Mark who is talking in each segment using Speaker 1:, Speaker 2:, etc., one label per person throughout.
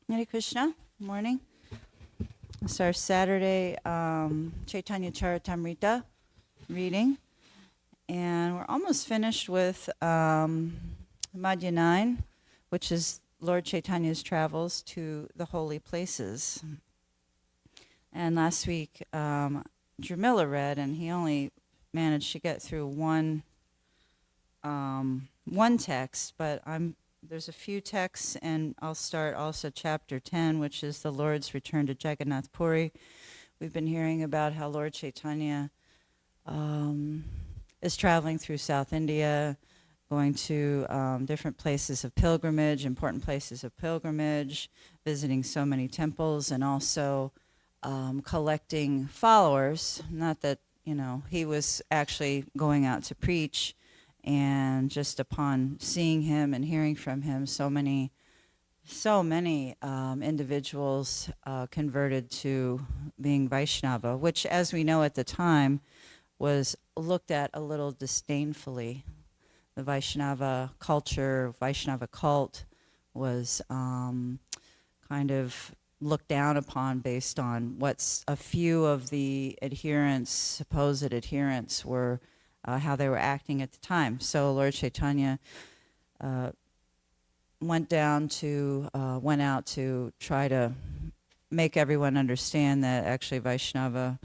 Speaker 1: Hare Krishna, morning. It's our Saturday Chaitanya Charitamrita reading, and we're almost finished with Madhya 9, which is Lord Chaitanya's travels to the holy places. And last week, Dramila read, and he only managed to get through one text, but there's a few texts, and I'll start also chapter 10, which is the Lord's return to Jagannath Puri. We've been hearing about how Lord Chaitanya is traveling through South India, going to different places of pilgrimage, important places of pilgrimage, visiting so many temples, and also collecting followers. Not that, he was actually going out to preach, and just upon seeing him and hearing from him, so many individuals converted to being Vaishnava, which, as we know at the time, was looked at a little disdainfully. The Vaishnava culture, Vaishnava cult, was kind of looked down upon based on what a few of the supposed adherents were, how they were acting at the time. So Lord Chaitanya went out to try to make everyone understand that actually Vaishnava,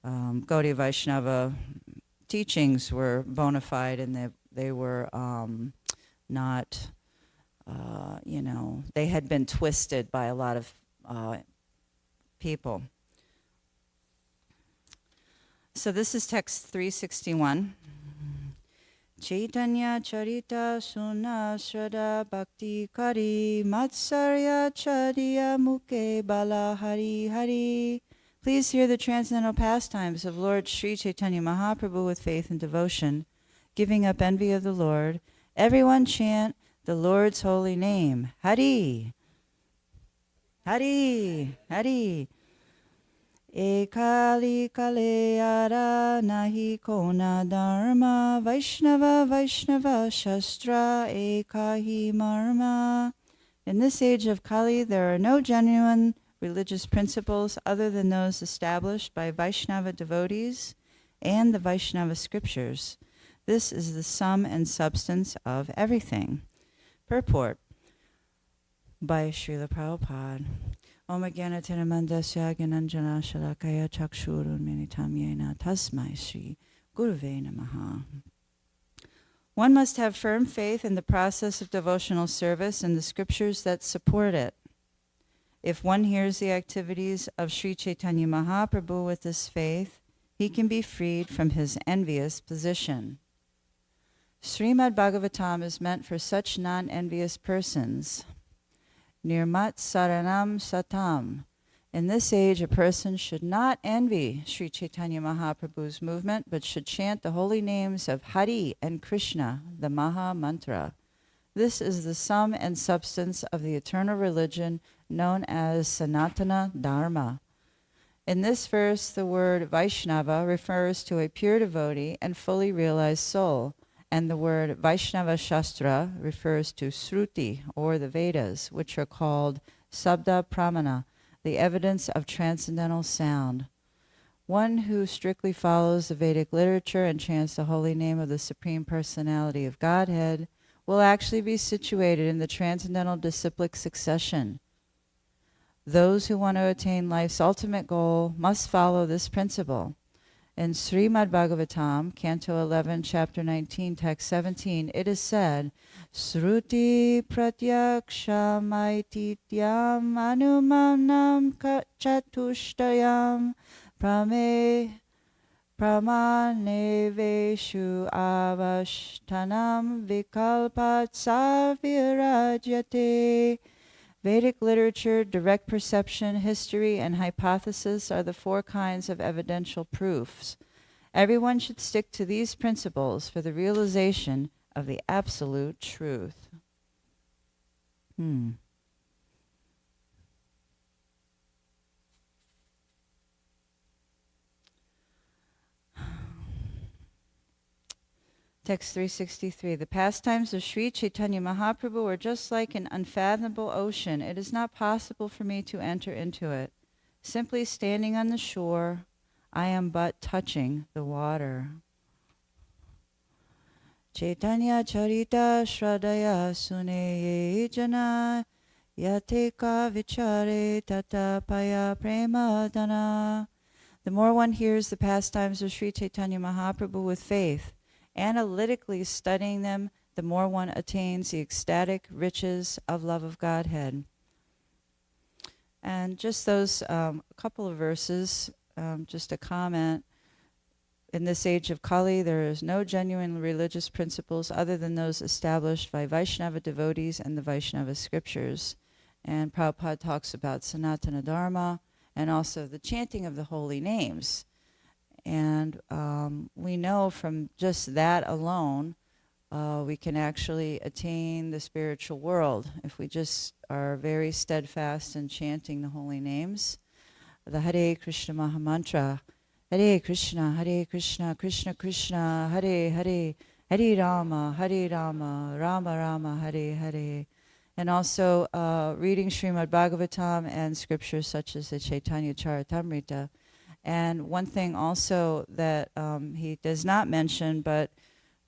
Speaker 1: Gaudiya Vaishnava teachings were bona fide, and they were not, they had been twisted by a lot of people. So this is text 361. Chaitanya Charita Suna Shraddha Bhakti Kari Matsarya Chadiya Mukhe Bala Hari Hari. Please hear the transcendental pastimes of Lord Sri Chaitanya Mahaprabhu with faith and devotion, giving up envy of the Lord. Everyone chant the Lord's holy name. Hari, Hari, Hari. Ekali Kaleyara Nahi Kona Dharma Vaishnava Vaishnava Shastra Ekahi Marma. In this age of Kali, there are no genuine religious principles other than those established by Vaishnava devotees and the Vaishnava scriptures. This is the sum and substance of everything. Purport by Srila Prabhupada. Om Jnana Tiramandasya Gyananjana Shalakaya Chakshurunmilitam Yena Tasmai Sri Gurave Namaha. One must have firm faith in the process of devotional service and the scriptures that support it. If one hears the activities of Sri Chaitanya Mahaprabhu with this faith, he can be freed from his envious position. Srimad Bhagavatam is meant for such non-envious persons. Nirmat Saranam Satam. In this age, a person should not envy Sri Chaitanya Mahaprabhu's movement, but should chant the holy names of Hari and Krishna, the Maha Mantra. This is the sum and substance of the eternal religion known as Sanatana Dharma. In this verse, the word Vaishnava refers to a pure devotee and fully realized soul, and the word Vaishnava Shastra refers to Sruti, or the Vedas, which are called Sabda Pramana, the evidence of transcendental sound. One who strictly follows the Vedic literature and chants the holy name of the Supreme Personality of Godhead will actually be situated in the transcendental disciplic succession. Those who want to attain life's ultimate goal must follow this principle. In Srimad Bhagavatam, Canto 11, Chapter 19, Text 17, it is said, Sruti pratyaksha maitityam anumanam chatushtayam pramaneveshu avashtanam vikalpat savirajyate. Vedic literature, direct perception, history, and hypothesis are the four kinds of evidential proofs. Everyone should stick to these principles for the realization of the absolute truth. To Text 363. The pastimes of Sri Chaitanya Mahaprabhu are just like an unfathomable ocean. It is not possible for me to enter into it. Simply standing on the shore, I am but touching the water. Chaitanya Charita Shradaya Suneye Jana Yateka Vichare Tata Paya Prema Dana. The more one hears the pastimes of Sri Chaitanya Mahaprabhu with faith, analytically studying them, the more one attains the ecstatic riches of love of Godhead. And just those couple of verses, just a comment. In this age of Kali, there is no genuine religious principles other than those established by Vaishnava devotees and the Vaishnava scriptures. And Prabhupada talks about Sanatana Dharma and also the chanting of the holy names. And we know from just that alone, we can actually attain the spiritual world if we just are very steadfast in chanting the holy names. The Hare Krishna Maha Mantra, Hare Krishna, Krishna Krishna, Hare Hare, Hare Rama, Rama Rama, Hare Hare. And also reading Srimad Bhagavatam and scriptures such as the Chaitanya Charitamrita. And one thing also that he does not mention, but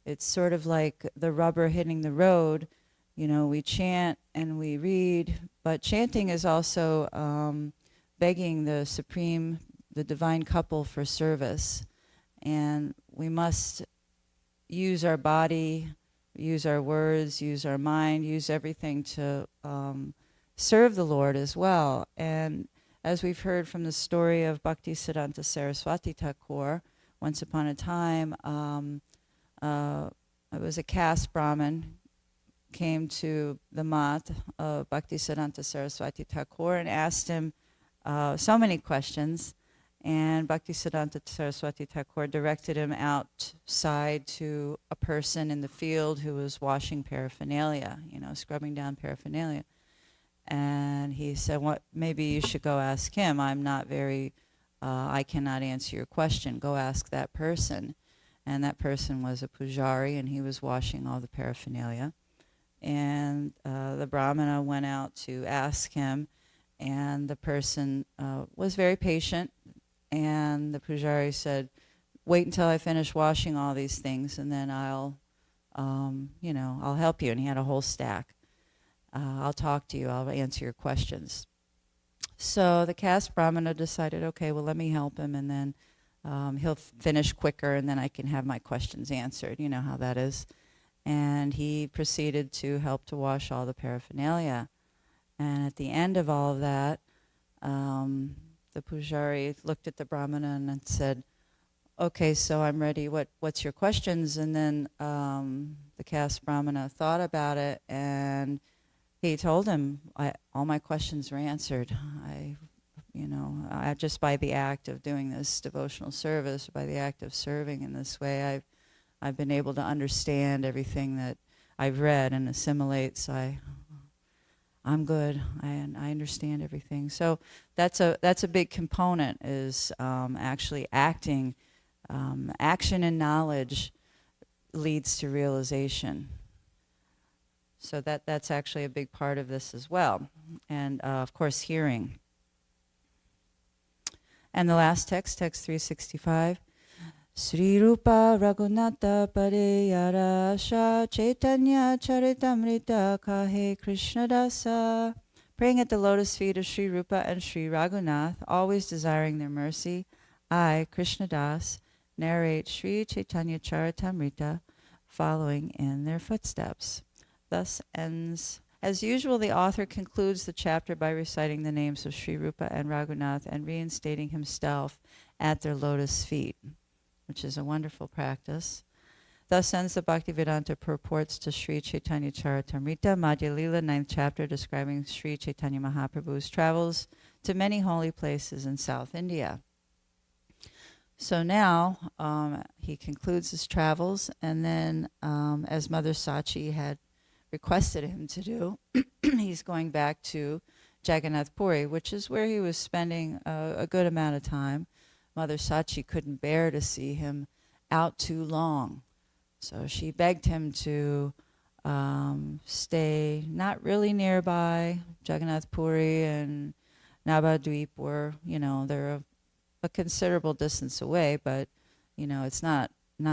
Speaker 1: it's sort of like the rubber hitting the road. You know, we chant and we read, but chanting is also begging the Supreme, the Divine Couple for service. And we must use our body, use our words, use our mind, use everything to serve the Lord as well. And as we've heard from the story of Bhaktisiddhanta Saraswati Thakur, once upon a time, it was a caste Brahmin, came to the mat of Bhaktisiddhanta Saraswati Thakur and asked him so many questions. And Bhaktisiddhanta Saraswati Thakur directed him outside to a person in the field who was washing paraphernalia, scrubbing down paraphernalia. And he said, maybe you should go ask him. I'm not I cannot answer your question. Go ask that person. And that person was a pujari, and he was washing all the paraphernalia. And the brahmana went out to ask him, and the person was very patient. And the pujari said, wait until I finish washing all these things, and then I'll help you. And he had a whole stack. I'll talk to you. I'll answer your questions. So the caste brahmana decided, okay, well, let me help him, and then he'll finish quicker, and then I can have my questions answered. You know how that is. And he proceeded to help to wash all the paraphernalia. And at the end of all of that, the pujari looked at the brahmana and said, okay, so I'm ready. What's your questions? And then the caste brahmana thought about it, and he told him, all my questions were answered. I just by the act of doing this devotional service, by the act of serving in this way, I've been able to understand everything that I've read and assimilate. So I'm good. I understand everything. So that's a big component, is actually acting. Action and knowledge leads to realization. So that's actually a big part of this as well. And of course, hearing. And the last text 365. Sri Rupa Raghunatha Pareyarasha Chaitanya Charitamrita Kahe Krishna Dasa. Praying at the lotus feet of Sri Rupa and Sri Raghunath, always desiring their mercy, I, Krishna Das, narrate Sri Chaitanya Charitamrita, following in their footsteps. Thus ends. As usual, the author concludes the chapter by reciting the names of Sri Rupa and Raghunath and reinstating himself at their lotus feet, which is a wonderful practice. Thus ends the Bhaktivedanta purports to Sri Chaitanya Charitamrita, Madhya Lila, 9th chapter, describing Sri Chaitanya Mahaprabhu's travels to many holy places in South India. So now he concludes his travels, and then as Mother Sachi had requested him to do, he's going back to Jagannath Puri, which is where he was spending a good amount of time. Mother Sachi couldn't bear to see him out too long. So she begged him to stay not really nearby. Jagannath Puri and Navadvip were, they're a considerable distance away, but, it's not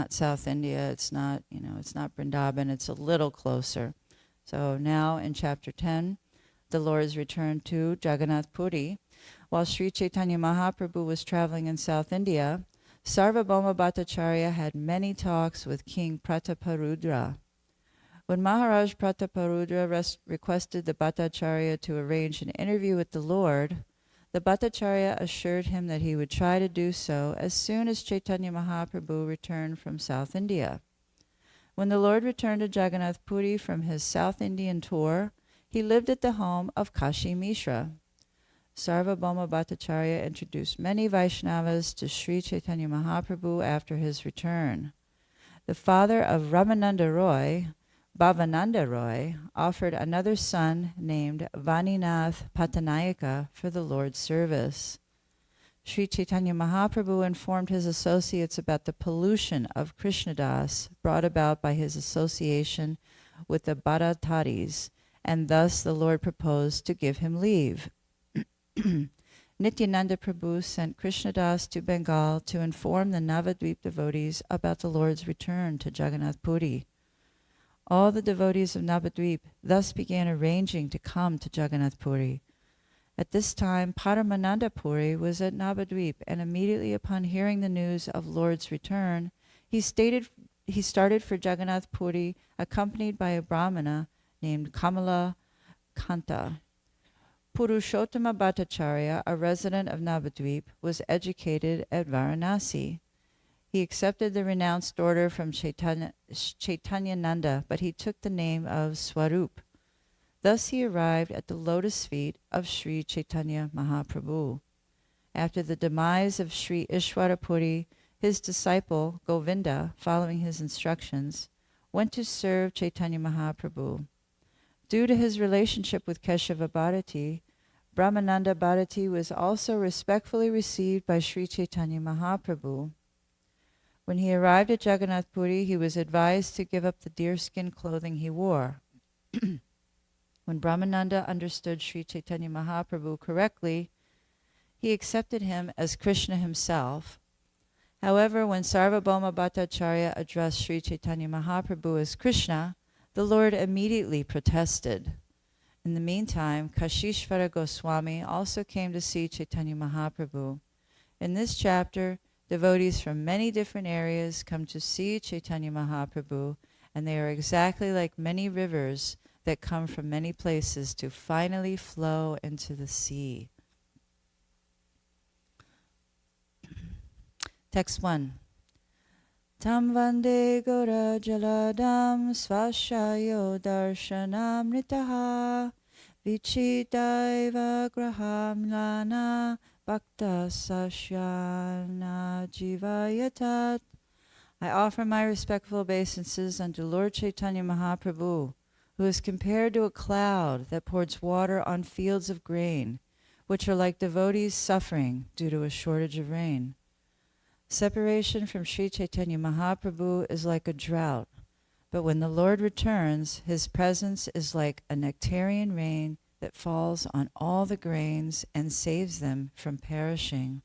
Speaker 1: South India. It's not, it's not Vrindavan. It's a little closer. So now in chapter 10, the Lord is returned to Jagannath Puri. While Sri Chaitanya Mahaprabhu was traveling in South India, Sarvabhauma Bhattacharya had many talks with King Prataparudra. When Maharaj Prataparudra requested the Bhattacharya to arrange an interview with the Lord, the Bhattacharya assured him that he would try to do so as soon as Chaitanya Mahaprabhu returned from South India. When the Lord returned to Jagannath Puri from his South Indian tour, he lived at the home of Kashi Mishra. Sarvabhauma Bhattacharya introduced many Vaishnavas to Sri Chaitanya Mahaprabhu after his return. The father of Ramananda Roy, Bhavananda Roy, offered another son named Vaninath Patanayaka for the Lord's service. Sri Chaitanya Mahaprabhu informed his associates about the pollution of Krishnadas brought about by his association with the Bharataris, and thus the Lord proposed to give him leave. Nityananda Prabhu sent Krishnadas to Bengal to inform the Navadvip devotees about the Lord's return to Jagannath Puri. All the devotees of Navadvip thus began arranging to come to Jagannath Puri. At this time, Paramananda Puri was at Navadvip, and immediately upon hearing the news of Lord's return, he started for Jagannath Puri, accompanied by a Brahmana named Kamala Kanta. Purushottama Bhattacharya, a resident of Navadvip, was educated at Varanasi. He accepted the renounced order from Chaitanyananda, but he took the name of Swarup. Thus he arrived at the lotus feet of Sri Chaitanya Mahaprabhu. After the demise of Sri Ishwarapuri, his disciple, Govinda, following his instructions, went to serve Chaitanya Mahaprabhu. Due to his relationship with Keshava Bharati, Brahmananda Bharati was also respectfully received by Sri Chaitanya Mahaprabhu. When he arrived at Jagannath Puri, he was advised to give up the deerskin clothing he wore. When Brahmananda understood Sri Chaitanya Mahaprabhu correctly, he accepted him as Krishna himself. However, when Sarvabhauma Bhattacharya addressed Sri Chaitanya Mahaprabhu as Krishna, the Lord immediately protested. In the meantime, Kashishvara Goswami also came to see Chaitanya Mahaprabhu. In this chapter, devotees from many different areas come to see Chaitanya Mahaprabhu, and they are exactly like many rivers that come from many places to finally flow into the sea. Text 1. Tam vande gora jaladam svashayo darshanam nitaha vichitaiva graham lana bhakta sasyana jivayatat. I offer my respectful obeisances unto Lord Chaitanya Mahaprabhu, who is compared to a cloud that pours water on fields of grain, which are like devotees suffering due to a shortage of rain. Separation from Sri Chaitanya Mahaprabhu is like a drought, but when the Lord returns, his presence is like a nectarian rain that falls on all the grains and saves them from perishing.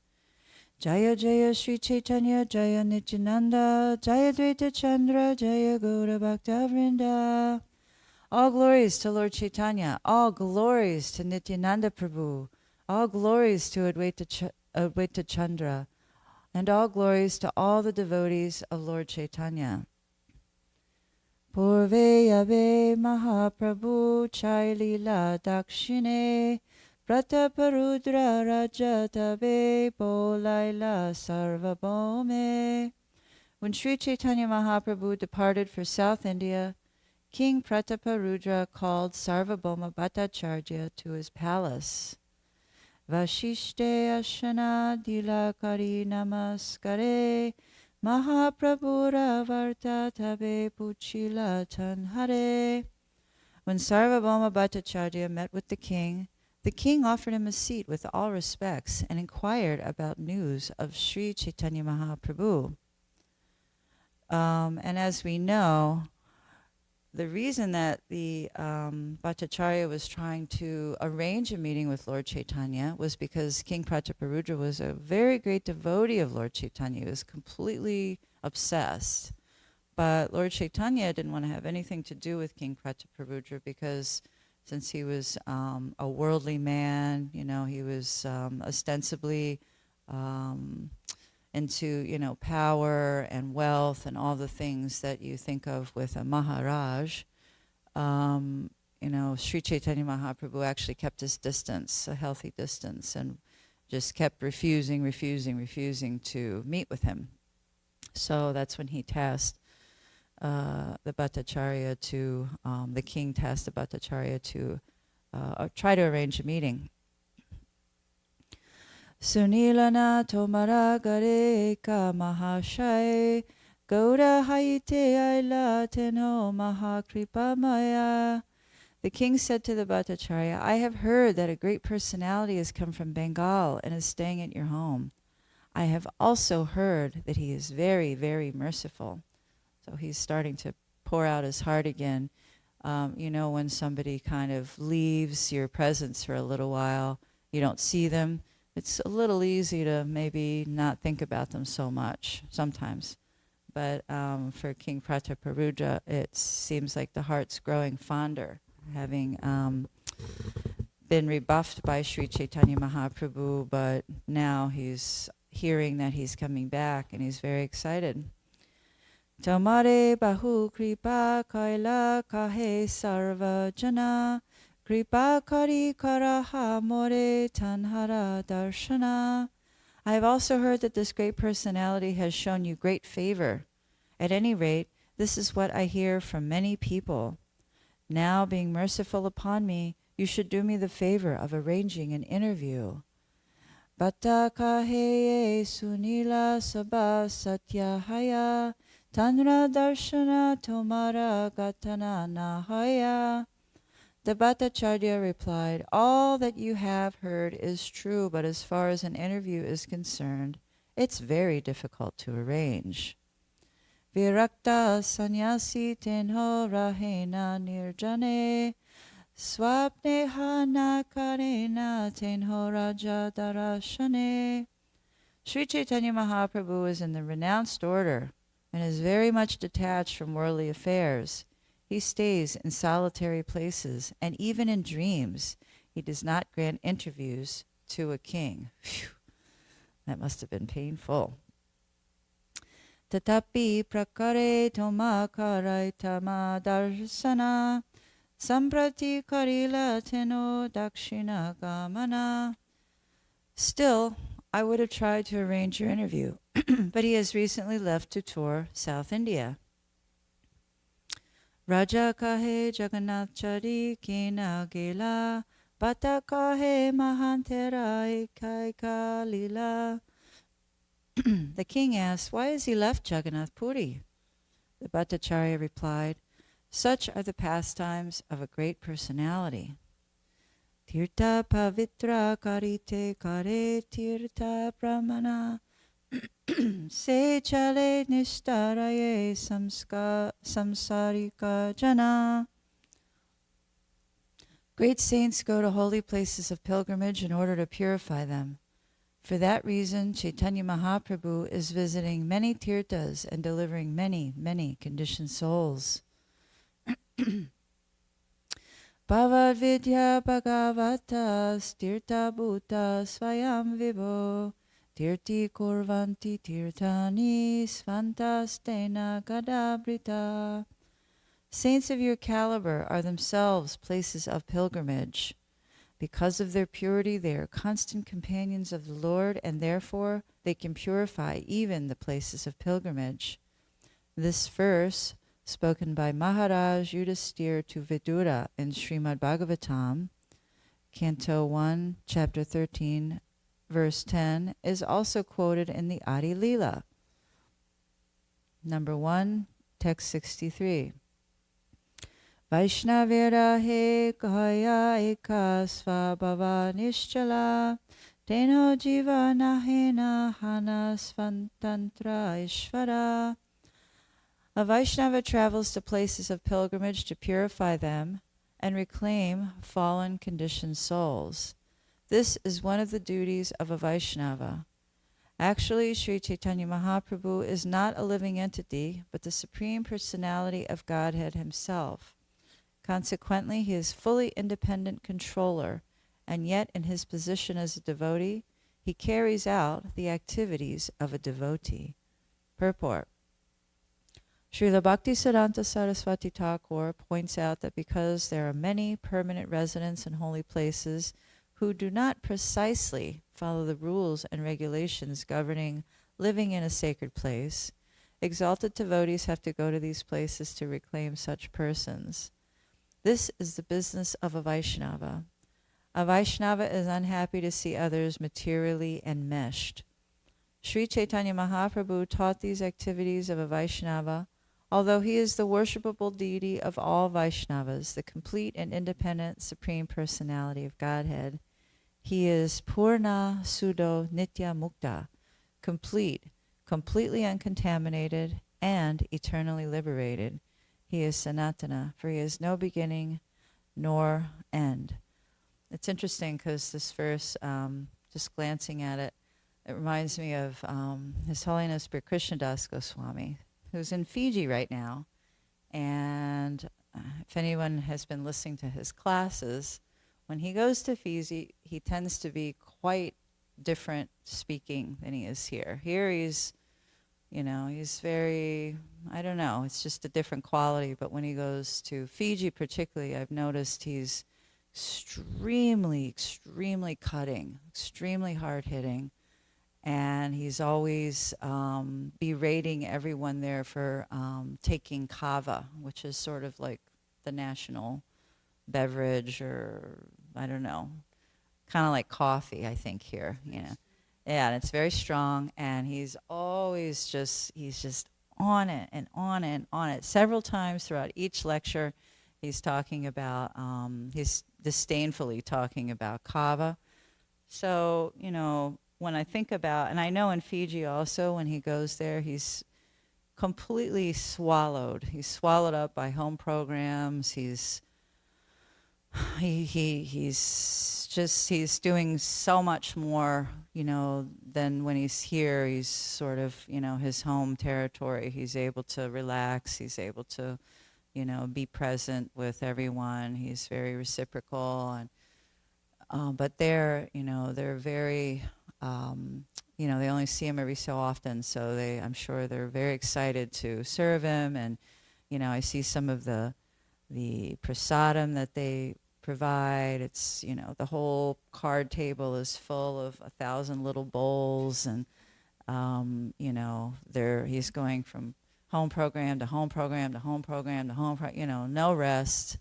Speaker 1: Jaya Jaya Sri Chaitanya Jaya Nityananda Jaya Dvaita Chandra Jaya Gaura Bhakta Vrinda. All glories to Lord Chaitanya, all glories to Nityananda Prabhu, all glories to Advaita Chandra, and all glories to all the devotees of Lord Chaitanya. Purveyabe Mahaprabhu Chailila Dakshine Prataparudra Rajatabe Bolaila Sarvabhaume. When Sri Chaitanya Mahaprabhu departed for South India, King Prataparudra called Sarvabhauma Bhattacharya to his palace. Vashishte Ashana Dilakari Namaskare Mahaprabhura Varta Tabe Puchila Tanhare. When Sarvabhauma Bhattacharya met with the king offered him a seat with all respects and inquired about news of Sri Chaitanya Mahaprabhu. And as we know, the reason that the Bhattacharya was trying to arrange a meeting with Lord Chaitanya was because King Prataparudra was a very great devotee of Lord Chaitanya. He was completely obsessed. But Lord Chaitanya didn't want to have anything to do with King Prataparudra because since he was a worldly man, he was ostensibly into, power and wealth and all the things that you think of with a Maharaj. Sri Chaitanya Mahaprabhu actually kept his distance, a healthy distance, and just kept refusing to meet with him. So that's when he tasked the Bhattacharya to, the king tasked the Bhattacharya to try to arrange a meeting. Sunilana tomara gareka mahashay Gauda haite aila teno mahakripa maya. The king said to the Bhattacharya, I have heard that a great personality has come from Bengal and is staying at your home. I have also heard that he is very, very merciful. So he's starting to pour out his heart again. When somebody kind of leaves your presence for a little while, you don't see them, it's a little easy to maybe not think about them so much sometimes. But for King Prataparudra, it seems like the heart's growing fonder, having been rebuffed by Sri Chaitanya Mahaprabhu, but now he's hearing that he's coming back and he's very excited. Tamare bahu kripa kaila kahe sarva jana kripa kari karaha more tanhara darshana. I have also heard that this great personality has shown you great favor. At any rate, this is what I hear from many people. Now, being merciful upon me, you should do me the favor of arranging an interview. Bhatta kaheye sunila sabha satyahaya tanra darshana tomara gatana nahaya. The Bhattacharya replied, all that you have heard is true, but as far as an interview is concerned, it's very difficult to arrange. Virakta sanyasi tenho rahena nirjane swapneha nakarena tenho raja darashane. Sri Chaitanya Mahaprabhu is in the renounced order and is very much detached from worldly affairs. He stays in solitary places, and even in dreams, he does not grant interviews to a king. Phew, that must have been painful. Tatapi prakare toma karaitama darsana samprati karila teno dakshina gamana. Still, I would have tried to arrange your interview, but he has recently left to tour South India. Raja kahe Jagannath chari kena gela bata kahe mahantera ekaika lila. The king asked, why has he left Jagannath Puri? The Bhattacharya replied, such are the pastimes of a great personality. Tirtha pavitra karite kare tirtha brahmana se chale nishtaraye samsarika jana. Great saints go to holy places of pilgrimage in order to purify them. For that reason, Chaitanya Mahaprabhu is visiting many tirthas and delivering many, many conditioned souls. Bhavad vidya bhagavatas tirtha bhuta svayam vibho tirti kurvanti tirthani svantastena gadabrita. Saints of your caliber are themselves places of pilgrimage. Because of their purity, they are constant companions of the Lord, and therefore they can purify even the places of pilgrimage. This verse, spoken by Maharaj Yudhisthira to Vidura in Srimad Bhagavatam, Canto 1, Chapter 13, Verse 10, is also quoted in the Adi Leela. Number 1, Text 63. Vaishnavira he kaya eka svabhava nischala teno jiva nahena hana svantantra ishvara. A Vaishnava travels to places of pilgrimage to purify them and reclaim fallen conditioned souls. This is one of the duties of a Vaishnava. Actually, Sri Chaitanya Mahaprabhu is not a living entity, but the Supreme Personality of Godhead himself. Consequently, he is fully independent controller, and yet in his position as a devotee, he carries out the activities of a devotee. Purport. Srila Bhaktisiddhanta Saraswati Thakur points out that because there are many permanent residents in holy places who do not precisely follow the rules and regulations governing living in a sacred place, exalted devotees have to go to these places to reclaim such persons. This is the business of a Vaishnava. A Vaishnava is unhappy to see others materially enmeshed. Sri Chaitanya Mahaprabhu taught these activities of a Vaishnava, although he is the worshipable deity of all Vaishnavas, the complete and independent Supreme Personality of Godhead. He is Purna Sudo Nitya Mukta, complete, completely uncontaminated, and eternally liberated. He is Sanatana, for he has no beginning nor end. It's interesting because this verse, just glancing at it, it reminds me of His Holiness Bir Krishnadas Goswami, who's in Fiji right now. And if anyone has been listening to his classes, when he goes to Fiji, he tends to be quite different speaking than he is here. Here he's, he's very, I don't know, it's just a different quality. But when he goes to Fiji particularly, I've noticed he's extremely, extremely cutting, extremely hard-hitting. And he's always berating everyone there for taking kava, which is sort of like the national beverage, or I don't know, kind of like coffee, I think, here. Yeah, and it's very strong. And he's always he's just on it and on it and on it. Several times throughout each lecture, he's talking about, he's disdainfully talking about kava. So, when I think about, and I know in Fiji also, when he goes there, he's completely swallowed. He's swallowed up by home programs. He's doing so much more, than when he's here. He's sort of, his home territory. He's able to relax. He's able to, be present with everyone. He's very reciprocal, and but they're very. They only see him every so often, so I'm sure they're very excited to serve him. And, I see some of the prasadam that they provide. It's, the whole card table is full of 1,000 little bowls, and, he's going from home program to home program to home program to home program, no rest.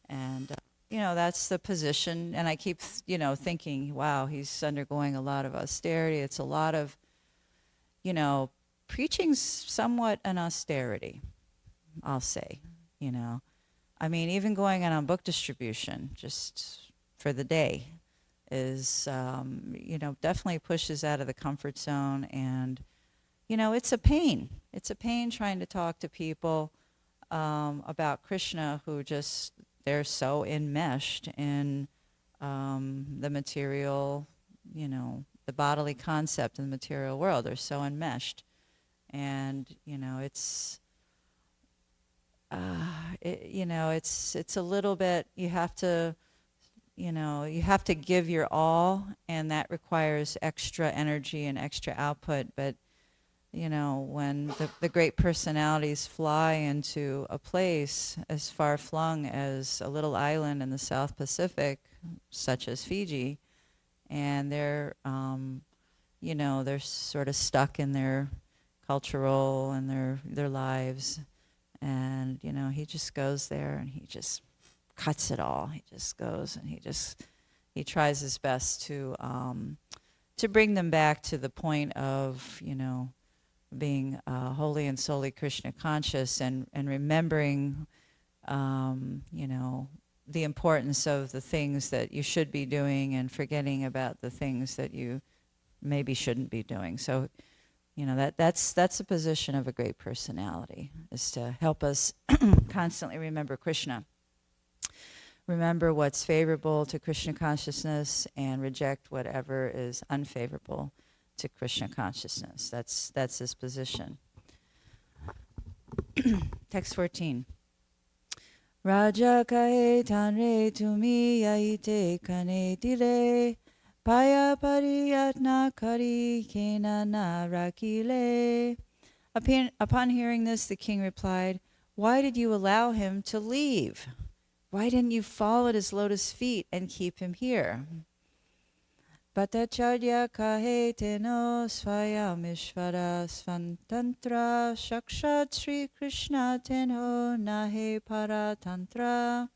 Speaker 1: And, that's the position. And I keep, thinking, wow, he's undergoing a lot of austerity. It's a lot of, preaching's somewhat an austerity, I'll say, I mean, even going on book distribution just for the day is, definitely pushes out of the comfort zone. And, it's a pain. It's a pain trying to talk to people about Krishna who just, they're so enmeshed in the material, the bodily concept in the material world. They're so enmeshed. And, it's, it's a little bit, you have to give your all, and that requires extra energy and extra output. But, when the great personalities fly into a place as far-flung as a little island in the South Pacific, such as Fiji, and they're, they're sort of stuck in their cultural and their lives. And, he just goes there and he just cuts it all. He just goes and he tries his best to bring them back to the point of, being wholly and solely Krishna conscious, and remembering, the importance of the things that you should be doing, and forgetting about the things that you maybe shouldn't be doing. So That's a position of a great personality, is to help us constantly remember Krishna, remember what's favorable to Krishna consciousness, and reject whatever is unfavorable to Krishna consciousness. That's his position. Text 14. Raja kahe tanre tumi yaite kane dile paya pariyatna kari kena na rakile. Upon hearing this, the king replied, "Why did you allow him to leave? Why didn't you fall at his lotus feet and keep him here?" Bhattacharya kahe teno swayam ishvara svantantra shakshat Sri Krishna tenho nahe paratantra.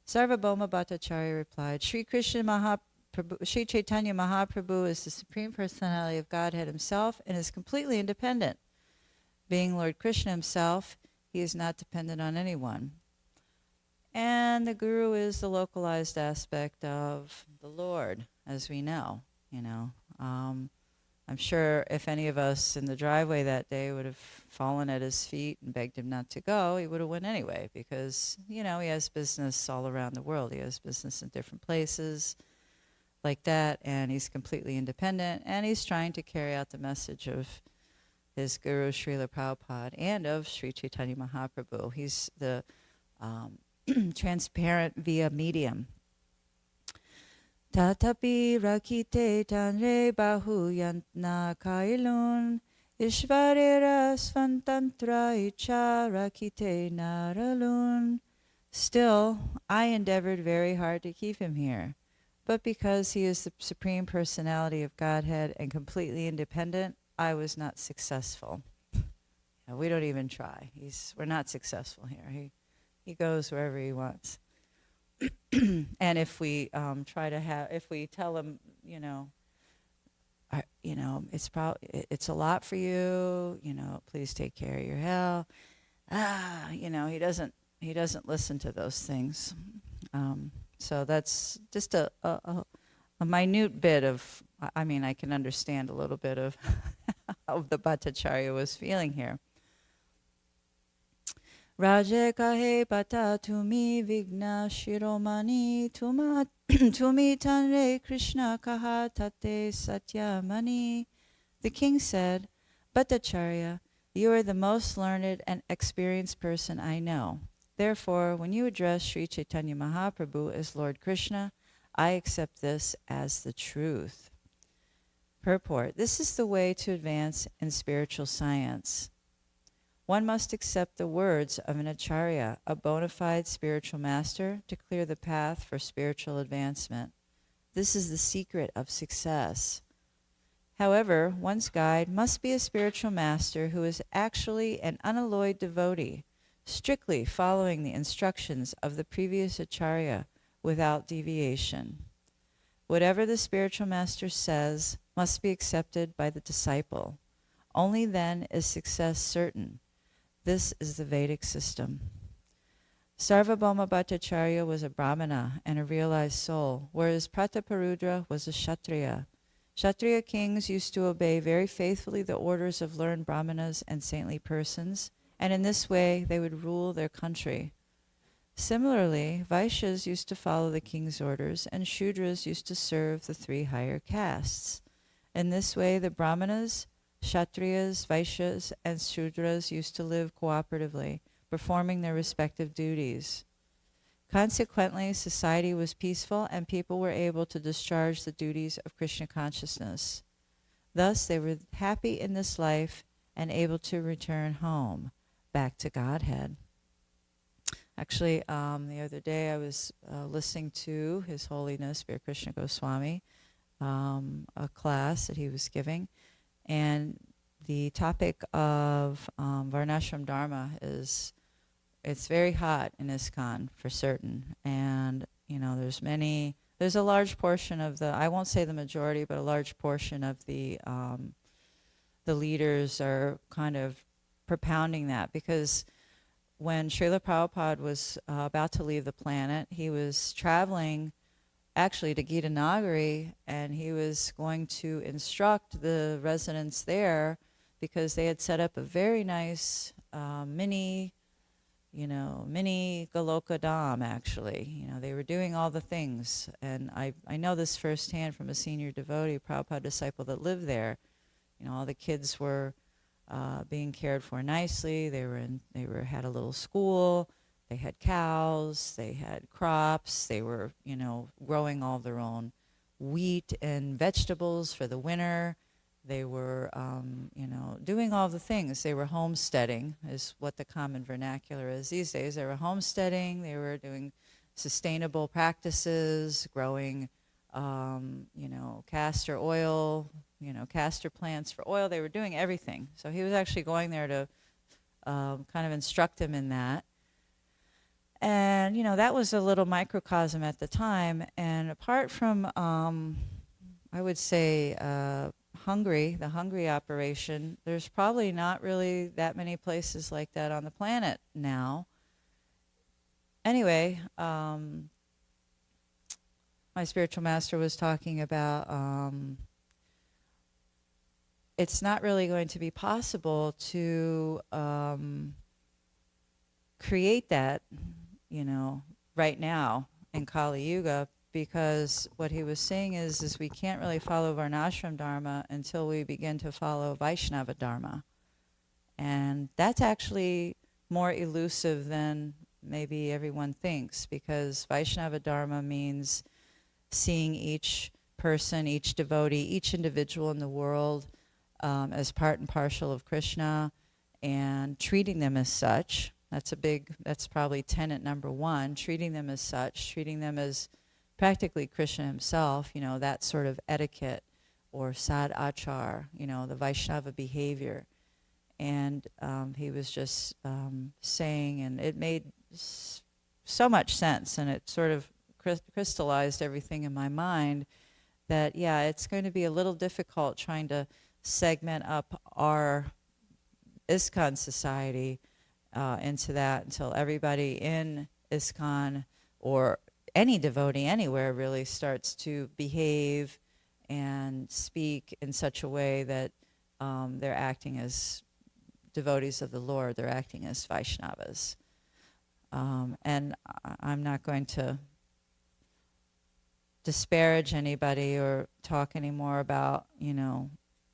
Speaker 1: Sarvabhauma Bhattacharya replied, Sri Chaitanya Mahaprabhu is the Supreme Personality of Godhead himself and is completely independent. Being Lord Krishna himself, he is not dependent on anyone. And the Guru is the localized aspect of the Lord, as we know. I'm sure if any of us in the driveway that day would have fallen at his feet and begged him not to go, he would have went anyway, because, he has business all around the world. He has business in different places like that, and he's completely independent, and he's trying to carry out the message of his Guru, Srila Prabhupada, and of Sri Chaitanya Mahaprabhu. He's the transparent via medium. Tatapi rakite tanre bahu yantna kailun ishvarera svantantra icha rakite naralun. Still, I endeavored very hard to keep him here, but because he is the Supreme Personality of Godhead and completely independent, I was not successful. We don't even try. We're not successful here. He goes wherever he wants. And if we if we tell him, it's a lot for you, please take care of your health. He doesn't listen to those things. So that's just a minute bit of, I can understand a little bit of how the Bhattacharya was feeling here. Raje kahe bata tumi vigna shiromani tumi tanre Krishna kaha tate satyamani. The king said, Bhattacharya, you are the most learned and experienced person I know. Therefore, when you address Sri Chaitanya Mahaprabhu as Lord Krishna, I accept this as the truth. Purport. This is the way to advance in spiritual science. One must accept the words of an acharya, a bona fide spiritual master, to clear the path for spiritual advancement. This is the secret of success. However, one's guide must be a spiritual master who is actually an unalloyed devotee, strictly following the instructions of the previous acharya without deviation. Whatever the spiritual master says must be accepted by the disciple. Only then is success certain. This is the Vedic system. Sarvabhauma Bhattacharya was a Brahmana and a realized soul, whereas Prataparudra was a Kshatriya. Kshatriya kings used to obey very faithfully the orders of learned Brahmanas and saintly persons, and in this way they would rule their country. Similarly, Vaishyas used to follow the king's orders, and Shudras used to serve the three higher castes. In this way, the Brahmanas, Kshatriyas, Vaishyas, and Shudras used to live cooperatively, performing their respective duties. Consequently, society was peaceful and people were able to discharge the duties of Krishna consciousness. Thus, they were happy in this life and able to return home, back to Godhead. Actually, the other day I was listening to His Holiness Sri Krishna Goswami, a class that he was giving, and the topic of Varnashram Dharma it's very hot in ISKCON for certain. And, there's a large portion of I won't say the majority, but a large portion of the leaders are kind of propounding that, because when Srila Prabhupada was about to leave the planet, he was traveling actually to Gita Nagari, and he was going to instruct the residents there because they had set up a very nice mini Goloka Dham, actually. They were doing all the things. And I know this firsthand from a senior devotee, Prabhupada disciple that lived there. All the kids were being cared for nicely. They had a little school. They had cows. They had crops. They were, growing all their own wheat and vegetables for the winter. They were, doing all the things. They were homesteading, is what the common vernacular is these days. They were homesteading. They were doing sustainable practices, growing, castor oil, castor plants for oil. They were doing everything. So he was actually going there to kind of instruct him in that. And, that was a little microcosm at the time. And apart from, I would say, the Hungry operation, there's probably not really that many places like that on the planet now. Anyway, my spiritual master was talking about it's not really going to be possible to create that, right now in Kali Yuga, because what he was saying is we can't really follow Varnashram Dharma until we begin to follow Vaishnava Dharma. And that's actually more elusive than maybe everyone thinks, because Vaishnava Dharma means seeing each person, each devotee, each individual in the world as part and parcel of Krishna and treating them as such. That's probably tenet number one, treating them as such, treating them as practically Krishna himself, that sort of etiquette or sad achar, the Vaishnava behavior. And he was just saying, and it made so much sense, and it sort of crystallized everything in my mind, that, yeah, it's going to be a little difficult trying to segment up our ISKCON society into that until everybody in ISKCON or any devotee anywhere really starts to behave and speak in such a way that they're acting as devotees of the Lord, they're acting as Vaishnavas. And I'm not going to disparage anybody or talk anymore about,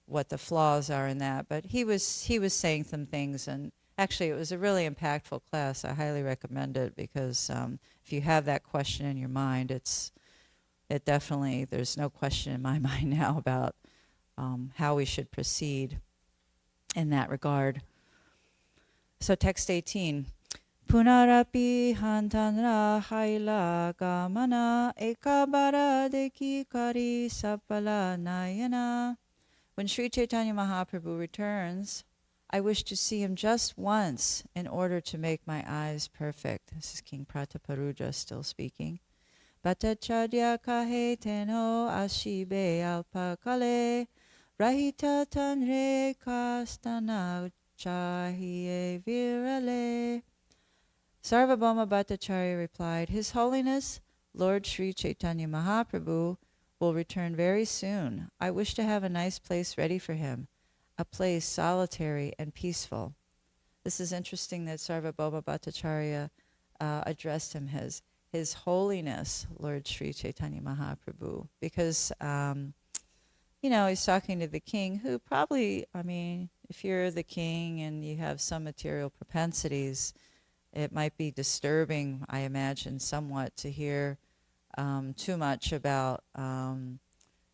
Speaker 1: what the flaws are in that, but he was saying some things, and actually it was a really impactful class. I highly recommend it, because if you have that question in your mind, it definitely, there's no question in my mind now about how we should proceed in that regard. So text 18. Punarapi hantanra haila gamana ekabara deki kari sapala nayana. When Sri Chaitanya Mahaprabhu returns, I wish to see him just once in order to make my eyes perfect. This is King Prataparuja still speaking. Bhattacharya kahe teno ashibe alpakale rahita tanre kastana chahiye virale. Sarvabhauma Bhattacharya replied, His Holiness, Lord Sri Chaitanya Mahaprabhu, will return very soon. I wish to have a nice place ready for him, a place solitary and peaceful. This is interesting that Sarvabhauma Bhattacharya addressed him as His Holiness, Lord Sri Chaitanya Mahaprabhu, because, he's talking to the king, who probably, if you're the king and you have some material propensities, it might be disturbing, I imagine, somewhat to hear too much about,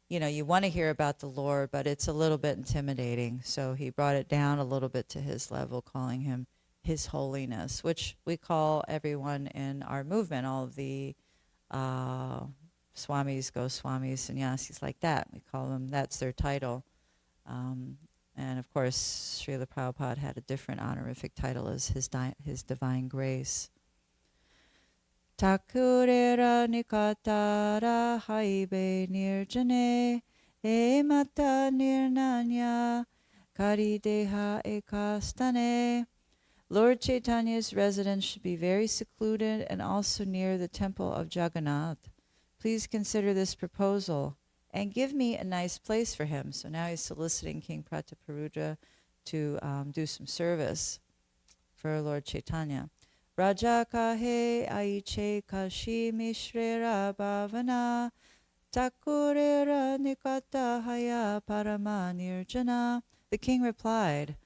Speaker 1: you want to hear about the Lord, but it's a little bit intimidating. So he brought it down a little bit to his level, calling him His Holiness, which we call everyone in our movement, all of the Swamis, Goswamis, Sannyasis like that. We call them, that's their title. And of course, Srila Prabhupada had a different honorific title as His Divine Grace. Takurera nikatara haibe nirjane emata nirnanya karideha ekastane. Lord Chaitanya's residence should be very secluded and also near the temple of Jagannath. Please consider this proposal and give me a nice place for him. So now he's soliciting King Prataparuja to do some service for Lord Chaitanya. Raja kahe aiche kashi mishrera bhavana takurera nikata haya parama nirjana. The king replied,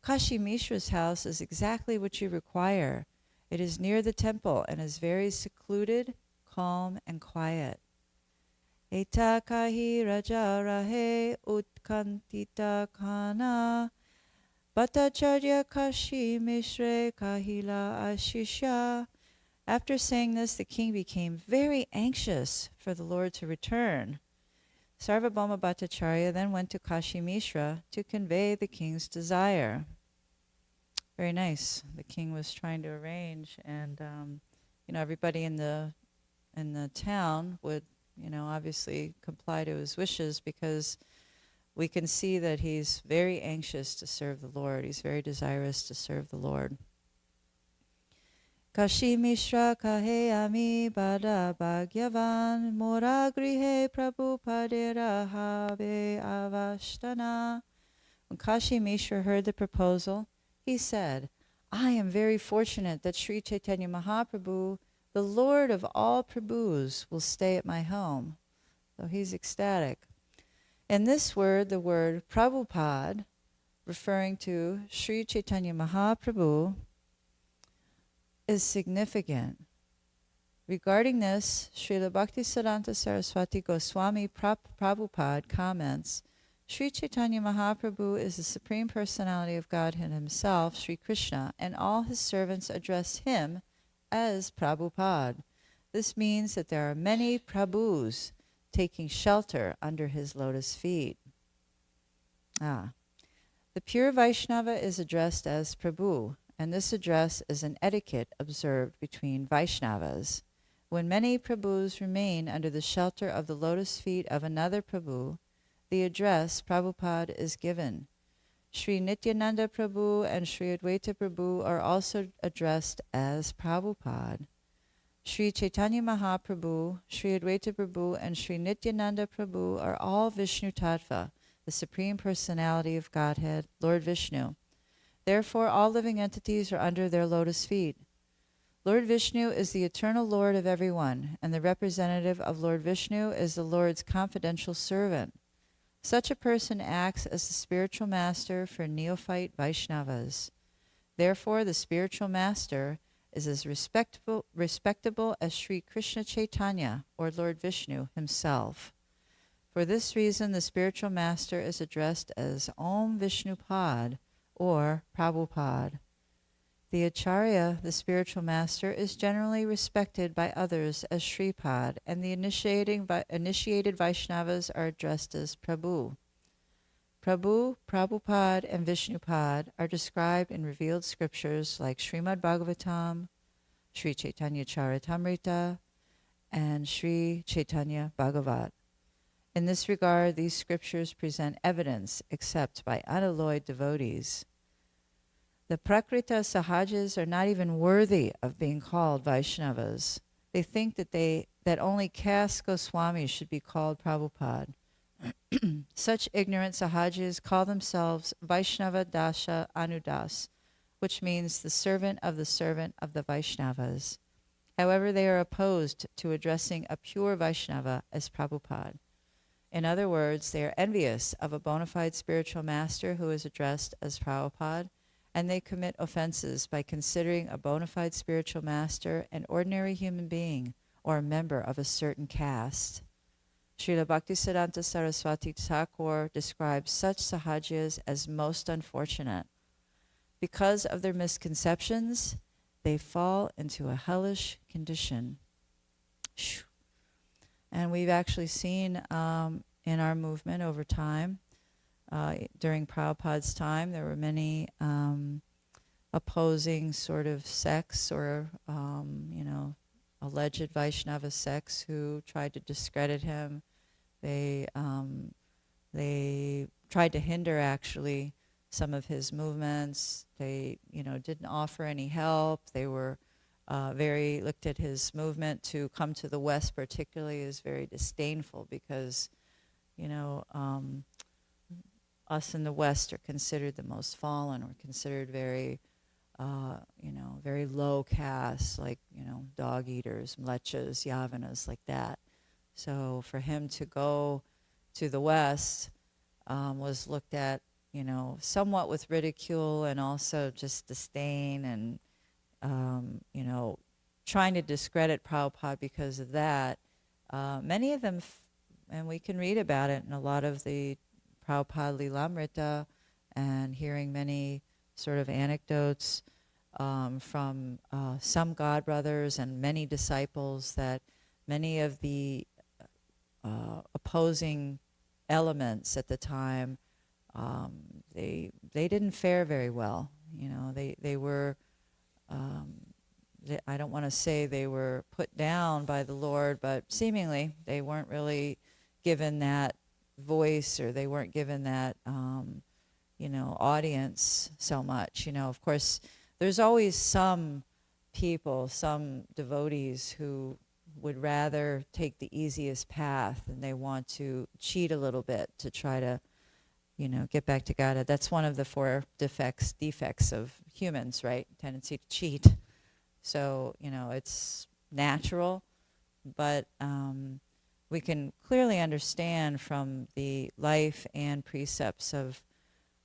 Speaker 1: Kashi Mishra's house is exactly what you require. It is near the temple and is very secluded, calm, and quiet. Eta kahi raja rahe utkantita kana Bhattacharya Kashi Mishre Kahila Ashisha. After saying this, the king became very anxious for the Lord to return. Sarvabhauma Bhattacharya then went to Kashi Mishra to convey the king's desire. Very nice. The king was trying to arrange, and everybody in the town would, obviously comply to his wishes, because we can see that he's very anxious to serve the Lord. He's very desirous to serve the Lord. Kashi Mishra kahe ami bada bhagyavan mora grihe prabhupadera have avashtana. When Kashi Mishra heard the proposal, he said, I am very fortunate that Sri Chaitanya Mahaprabhu, the Lord of all Prabhus, will stay at my home. So he's ecstatic. In this word, the word Prabhupada, referring to Sri Chaitanya Mahaprabhu, is significant. Regarding this, Srila Bhaktisiddhanta Saraswati Goswami Prabhupada comments, Sri Chaitanya Mahaprabhu is the Supreme Personality of Godhead himself, Sri Krishna, and all his servants address him as Prabhupada. This means that there are many Prabhus taking shelter under his lotus feet. The pure Vaishnava is addressed as Prabhu, and this address is an etiquette observed between Vaishnavas. When many Prabhus remain under the shelter of the lotus feet of another Prabhu, the address Prabhupada is given. Sri Nityananda Prabhu and Sri Advaita Prabhu are also addressed as Prabhupada. Sri Chaitanya Mahaprabhu, Sri Advaita Prabhu, and Sri Nityananda Prabhu are all Vishnu Tattva, the Supreme Personality of Godhead, Lord Vishnu. Therefore, all living entities are under their lotus feet. Lord Vishnu is the eternal Lord of everyone, and the representative of Lord Vishnu is the Lord's confidential servant. Such a person acts as the spiritual master for neophyte Vaishnavas. Therefore, the spiritual master is as respectable as Sri Krishna Chaitanya, or Lord Vishnu himself. For this reason, the spiritual master is addressed as Om Vishnupad, or Prabhupada. The Acharya, the spiritual master, is generally respected by others as Shripad, and the initiated Vaishnavas are addressed as Prabhu. Prabhu, Prabhupada, and Vishnupad are described in revealed scriptures like Srimad Bhagavatam, Sri Chaitanya Charitamrita, and Sri Chaitanya Bhagavat. In this regard, these scriptures present evidence except by unalloyed devotees. The Prakrita Sahajas are not even worthy of being called Vaishnavas. They think that only caste Goswamis should be called Prabhupada. Such ignorant Sahajas call themselves Vaishnava Dasha Anudas, which means the servant of the Vaishnavas. However, they are opposed to addressing a pure Vaishnava as Prabhupada. In other words, they are envious of a bona fide spiritual master who is addressed as Prabhupada, and they commit offenses by considering a bona fide spiritual master an ordinary human being or a member of a certain caste. Srila Bhaktisiddhanta Saraswati Thakur describes such sahajas as most unfortunate. Because of their misconceptions, they fall into a hellish condition. And we've actually seen in our movement over time, during Prabhupada's time, there were many opposing sort of sects or, alleged Vaishnava sects who tried to discredit him. They tried to hinder, actually, some of his movements. They, didn't offer any help. They were looked at his movement to come to the West particularly as very disdainful because, us in the West are considered the most fallen. We're considered very, very low caste, like, dog eaters, mlechas, yavanas, like that. So for him to go to the West was looked at, somewhat with ridicule and also just disdain and, trying to discredit Prabhupada because of that. Many of them, and we can read about it in a lot of the Prabhupada Lilamrita, and hearing many sort of anecdotes from some God brothers and many disciples, that many of the opposing elements at the time, they didn't fare very well. They were, I don't want to say they were put down by the Lord, but seemingly they weren't really given that voice, or they weren't given that, audience so much. Of course, there's always some people, some devotees who would rather take the easiest path, and they want to cheat a little bit to try to, get back to God. That's one of the four defects of humans, right? Tendency to cheat. So, it's natural, but we can clearly understand from the life and precepts of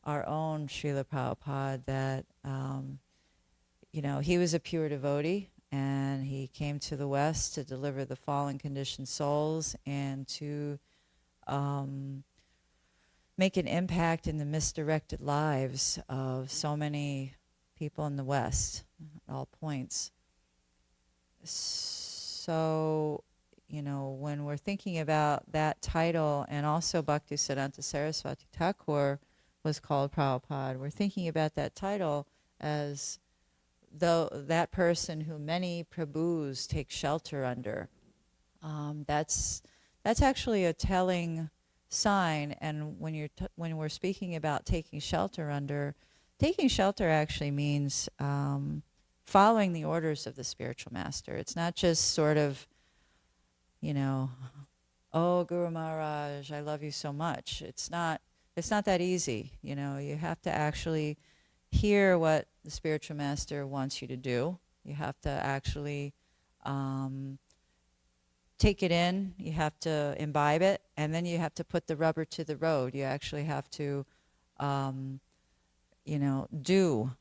Speaker 1: our own Srila Prabhupada that, he was a pure devotee, and he came to the West to deliver the fallen conditioned souls and to make an impact in the misdirected lives of so many people in the West at all points. So, when we're thinking about that title, and also Bhaktisiddhanta Saraswati Thakur was called Prabhupada, we're thinking about that title as though that person who many Prabhus take shelter under. That's actually a telling sign. And when we're speaking about taking shelter actually means following the orders of the spiritual master. It's not just sort of, oh, Guru Maharaj, I love you so much. It's not that easy. You have to actually hear what the spiritual master wants you to do. You have to actually take it in. You have to imbibe it, and then you have to put the rubber to the road. You actually have to, do.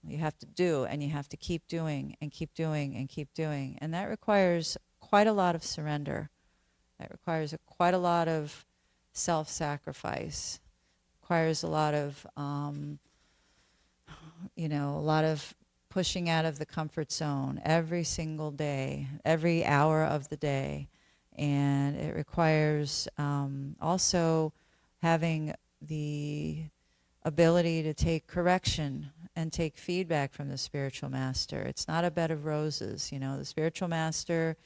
Speaker 1: You have to do, and you have to keep doing and keep doing and keep doing. And that requires quite a lot of surrender. That requires quite a lot of self-sacrifice. Requires a lot of, a lot of pushing out of the comfort zone every single day, every hour of the day. And it requires also having the ability to take correction and take feedback from the spiritual master. It's not a bed of roses. The spiritual master,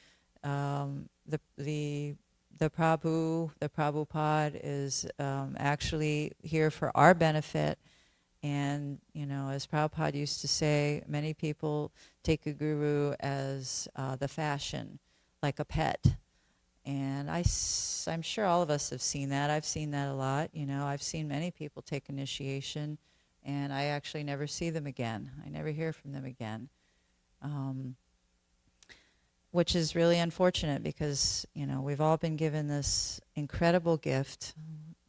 Speaker 1: the Prabhupada is actually here for our benefit. And, as Prabhupada used to say, many people take a guru as the fashion, like a pet. And I'm sure all of us have seen that. I've seen that a lot. I've seen many people take initiation, and I actually never see them again. I never hear from them again, which is really unfortunate because, we've all been given this incredible gift,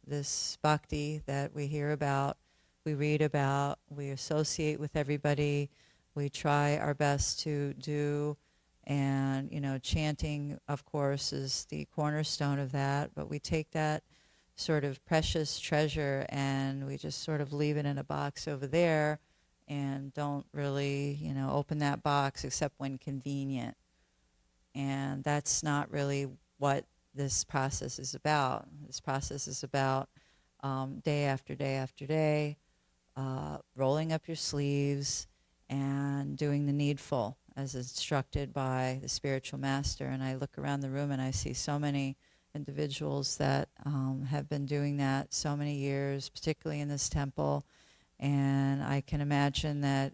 Speaker 1: this bhakti that we hear about, we read about, we associate with everybody, we try our best to do. And, chanting, of course, is the cornerstone of that. But we take that sort of precious treasure and we just sort of leave it in a box over there and don't really, open that box except when convenient. And that's not really what this process is about. This process is about day after day after day, rolling up your sleeves and doing the needful as instructed by the spiritual master. And I look around the room and I see so many individuals that have been doing that so many years, particularly in this temple. And I can imagine that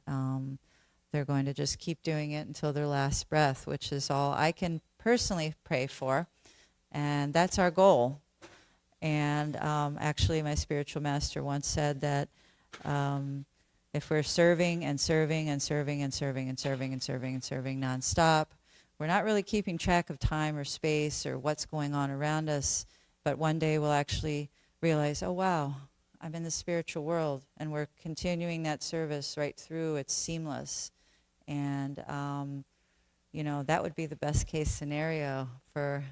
Speaker 1: they're going to just keep doing it until their last breath, which is all I can personally pray for. And that's our goal. And actually, my spiritual master once said that if we're serving and serving and serving and serving and serving and serving and serving nonstop, we're not really keeping track of time or space or what's going on around us. But one day we'll actually realize, oh wow, I'm in the spiritual world, and we're continuing that service right through. It's seamless. And that would be the best case scenario for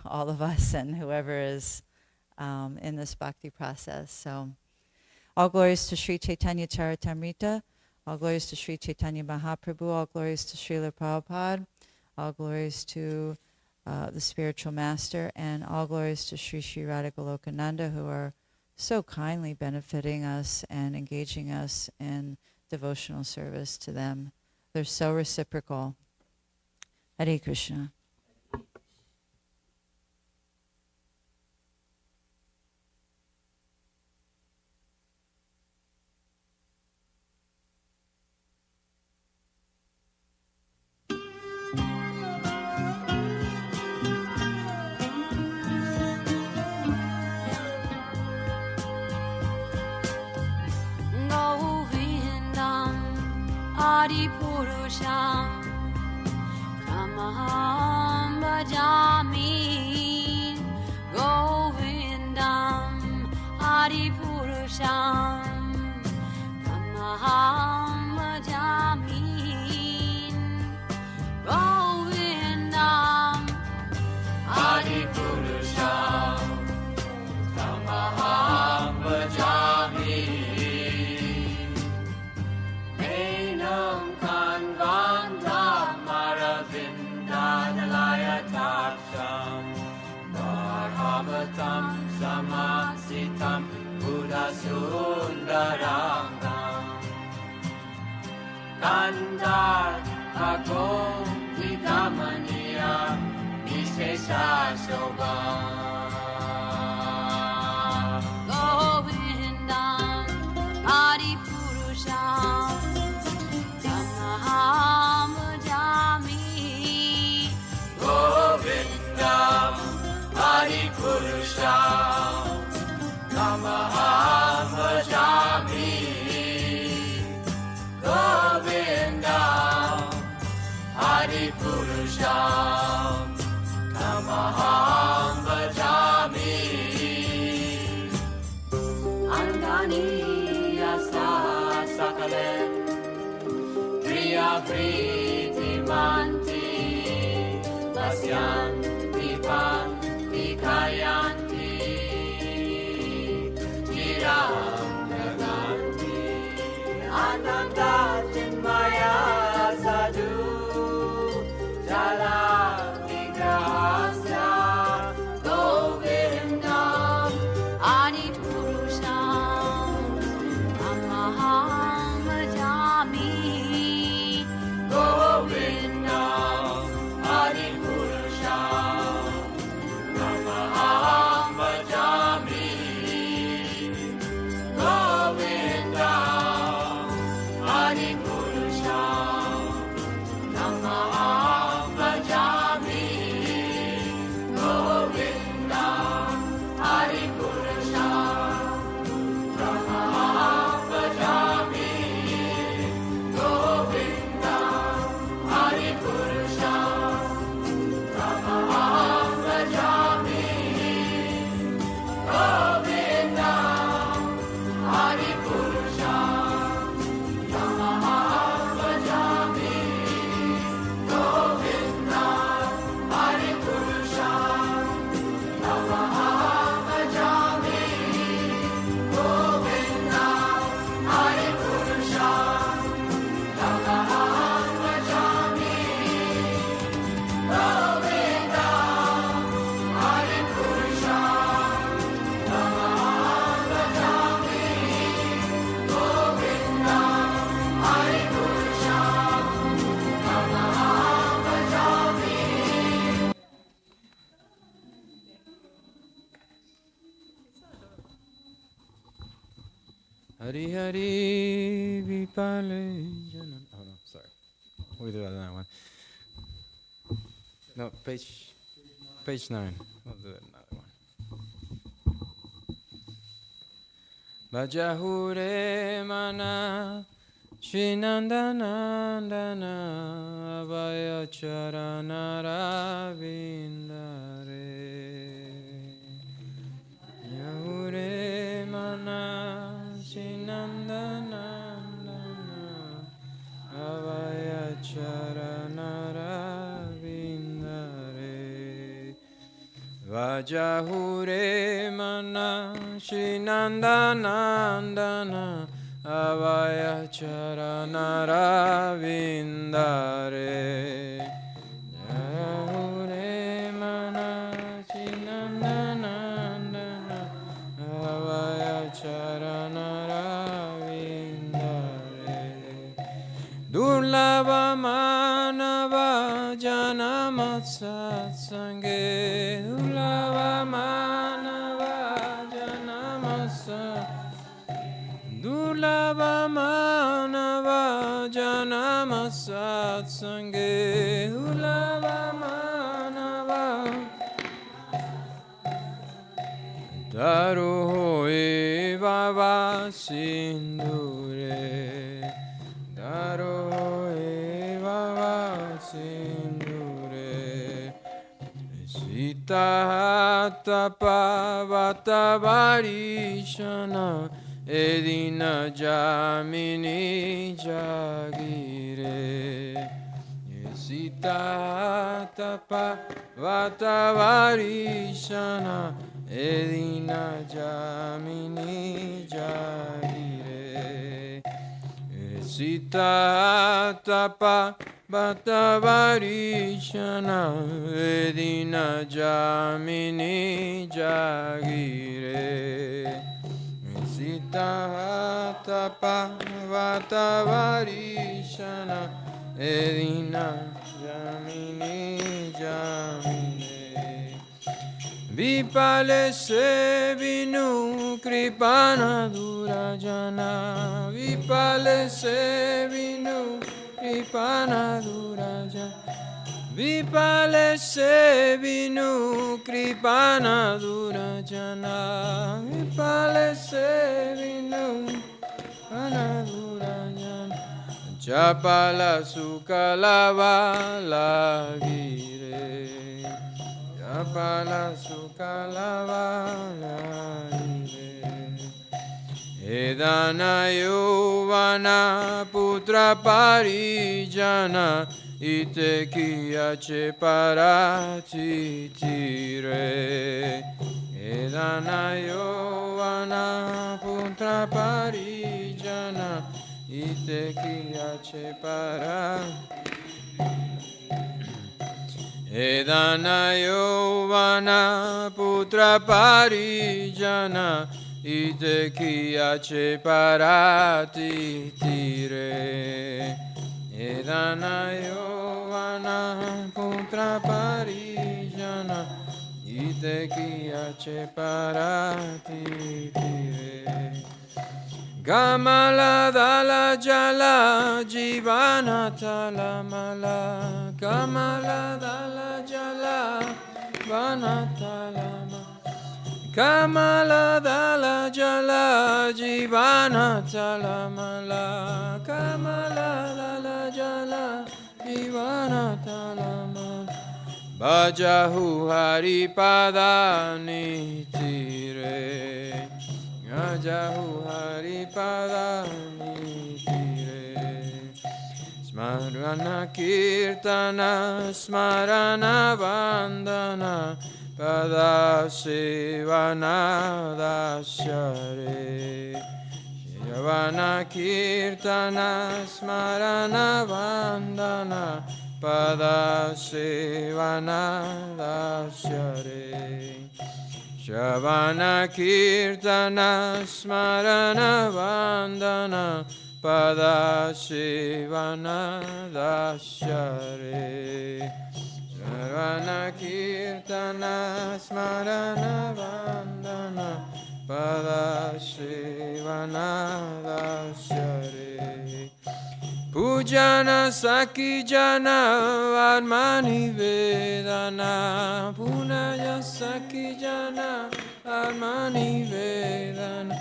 Speaker 1: all of us and whoever is in this bhakti process. So all glories to Sri Chaitanya Charitamrita, all glories to Sri Chaitanya Mahaprabhu, all glories to Srila Prabhupada, all glories to the spiritual master, and all glories to Sri Sri Radha Golokananda, who are so kindly benefiting us and engaging us in devotional service to them. They're so reciprocal. Hare Krishna.
Speaker 2: Adipurusham Tamaham Bhajami Govindam Adipurusham Tamaham Bhajami Govindam Adipurusham Tamaham Bhajami Samasitam Buddha Sundarangam Kandar Agom Vikamaniya Vishesha Shobham Govindam Adipurusham Tamaham Bhajami Govindam Adipurusham Tamaham Bhajami Govindam Adipurusham Tamaham Bhajami Angani Yasa Sakalen Priya Priti Manti Pasyanti Panti Kayanti Jiram Naganti Ananda Chinmaya Sadhu Jala Vigrahasya Govindam Adipurusham Tamaham Bhajami Govindam Adipurusham Tamaham Bhajami Govindam Adipurusham Tamaham Bhajami Govindam Adipurusham Tamaham Bhajami Govindam Adipurusham Tamaham Bhajami Govindam Adipurusham Tamaham Bhajami Govindam Adipurusham Tamaham Bhajami Govindam Adipurusham Tamaham Bhajami Govindam Adipurusham Tamaham Bhajami Govindam Adipurusham Tamaham Bhajami.
Speaker 3: Hari Hari Vipale Janan. Oh no, sorry. We'll do that one. No, page 9. We'll do another one. Vajahure mana Shinandanandana Abhaya Charanara Vindare Yahure mana Shinandanandana Avaya Charanara Vindare Vajahure mana Shinandanandana Avaya Charanara Vindare Vajahure mana Shinandanandana Avaya Charanara Vindare Durlava manava janama satsange Durlava manava janama satsange Durlava manava janama satsange Durlava manava Daruhoe vava sindure Daruhoe vava sindure Sita tapavata varishana Edina jamini jagire Sita tapavata varishana Edina jamini jagire Sita tapa bhatavarishana Edina jamini jagire Sita tapa bhatavarishana Edina jamini jagire Vipale se vinu kripana durajana Vipale se vinu kripana durajana Vipale se vinu kripana durajana Vipale se vinu kripana durajana Japala sukalava lagire Japala sukalava lagire Edana yovana putra parijana Ite kiyache parati tire Edana yovana putra parijana Ite kiyache parati Edana yovana putra parijana Ite kiyache parati tire Edana yovana putra parijana Ite kiyache parati tire Gamala dala jala jivana talamala Gamala dala jala vana talamala Kamala dala jala jivana talamala Kamala dala jala jivana talamala Bajahu haripada nitire Bajahu haripada nitire Smarana kirtana smarana vandana Pada sevana dasyare Shravana kirtana smarana vandana Pada sevana dasyare Shravana kirtana smarana vandana Pada sevana dasyare Shravana kirtana smarana vandana Pada sevana dasyare Pujana sakijana varmani vedana Punaya sakijana varmani vedana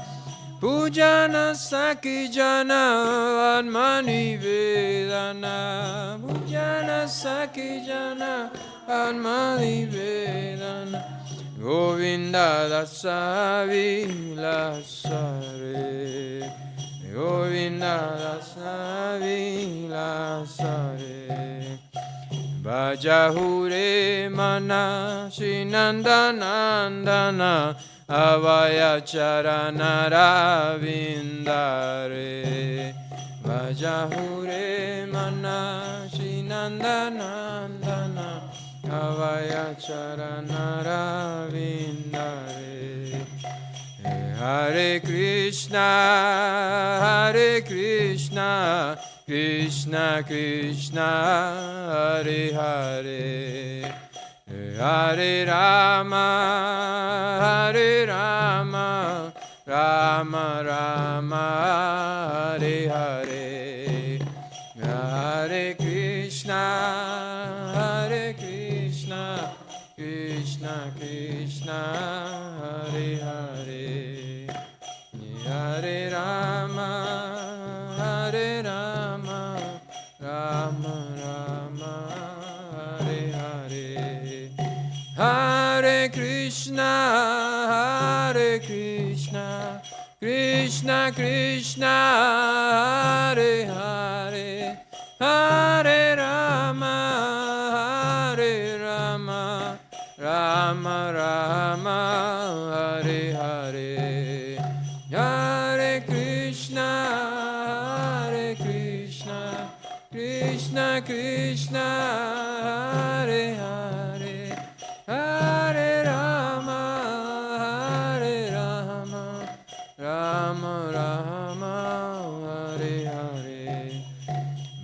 Speaker 3: Pujana Sakijana Admani Vedana Pujana Sakijana Admani Vedana Govinda Dasa Vilasare Govinda Dasa Vilasare Vajahure Mana Shinandanandana Avaya Charana Ravindare Vajahure Mana Shinandanandana Avaya Charana Ravindare Hare Krishna Krishna Krishna Hare Hare Hare Rama Rama Rama Hare Hare Hare Krishna Krishna Krishna Hare Hare Hare Rama Rama Rama Hare Hare Hare Krishna Krishna Krishna Hare Hare Hare Rama Rama Rama Hare Hare Hare Krishna Krishna Krishna Hare Hare Hare Rama Rama Rama Hare Hare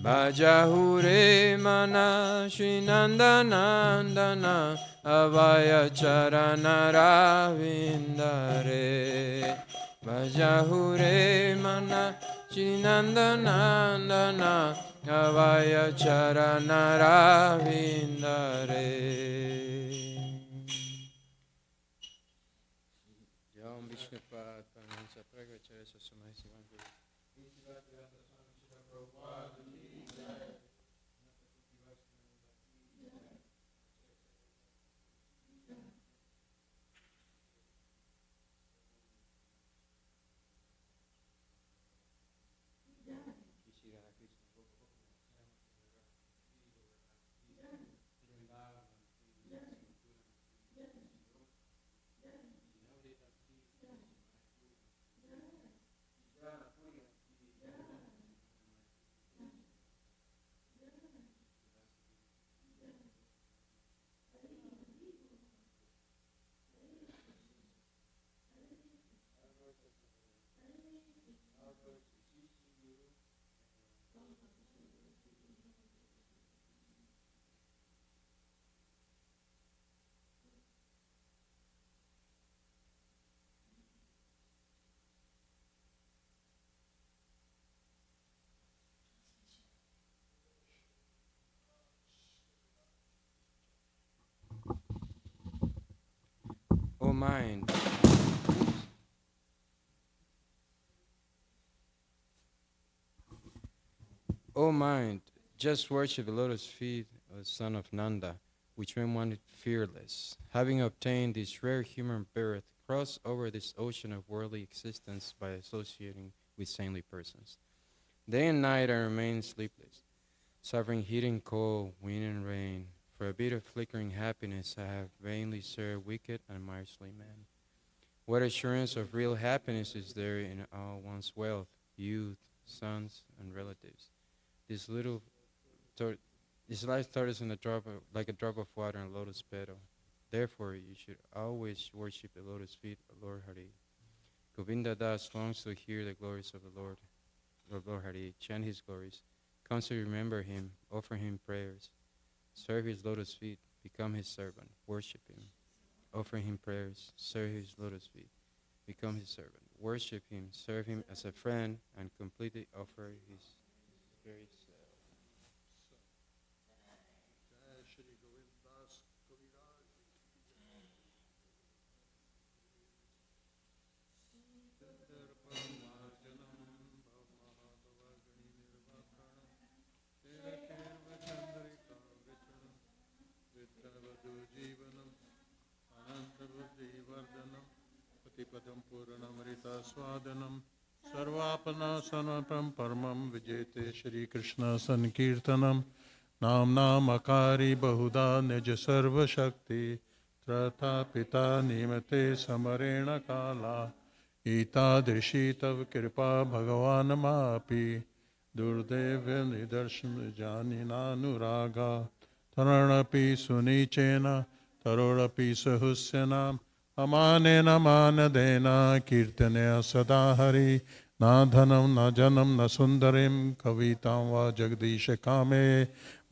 Speaker 3: Vajahure Mana Shinandanandana Avaya Charana Ravindare Vajahure Mana Shinandanandana Avaya Charana Ravindare Jam Vishnupat Paramhansa Pragacharya Sasumai Sivan Guru O mind, O mind, just worship the lotus feet of the son of Nanda, which made one fearless. Having obtained this rare human birth, cross over this ocean of worldly existence by associating with saintly persons. Day and night I remain sleepless, suffering heat and cold, wind and rain. For a bit of flickering happiness I have vainly served wicked and miserly men. What assurance of real happiness is there in all one's wealth, youth, sons, and relatives? This life tortoise in like a drop of water in a lotus petal. Therefore, you should always worship the lotus feet of Lord Hari. Govinda Das longs to hear the glories of the Lord Hari, chant his glories, constantly remember him, offer him prayers, serve his lotus feet, become his servant, worship him, offer him prayers, serve his lotus feet, become his servant, worship him, serve him as a friend, and completely offer his very self.
Speaker 4: प्रतिपदं पूर्णमृतस्वादनं सर्वापनासनपं परमं विजेते श्रीकृष्ण संकीर्तनं नाम्नामकारी बहुधा निज सर्वशक्ति त्रता पिता नियमते समरेण काला एतादृशी तव कृपा भगवान् मापि दुर्दैव्य निदर्शन जानिनानुरागा तरणपि सुनीचेन तरोरपि सहुस्यनाम् अमानेन मानदेन कीर्तनया सदा हरि न धनं न जनं न सुन्दरीं कवितां वा जगदीश कामे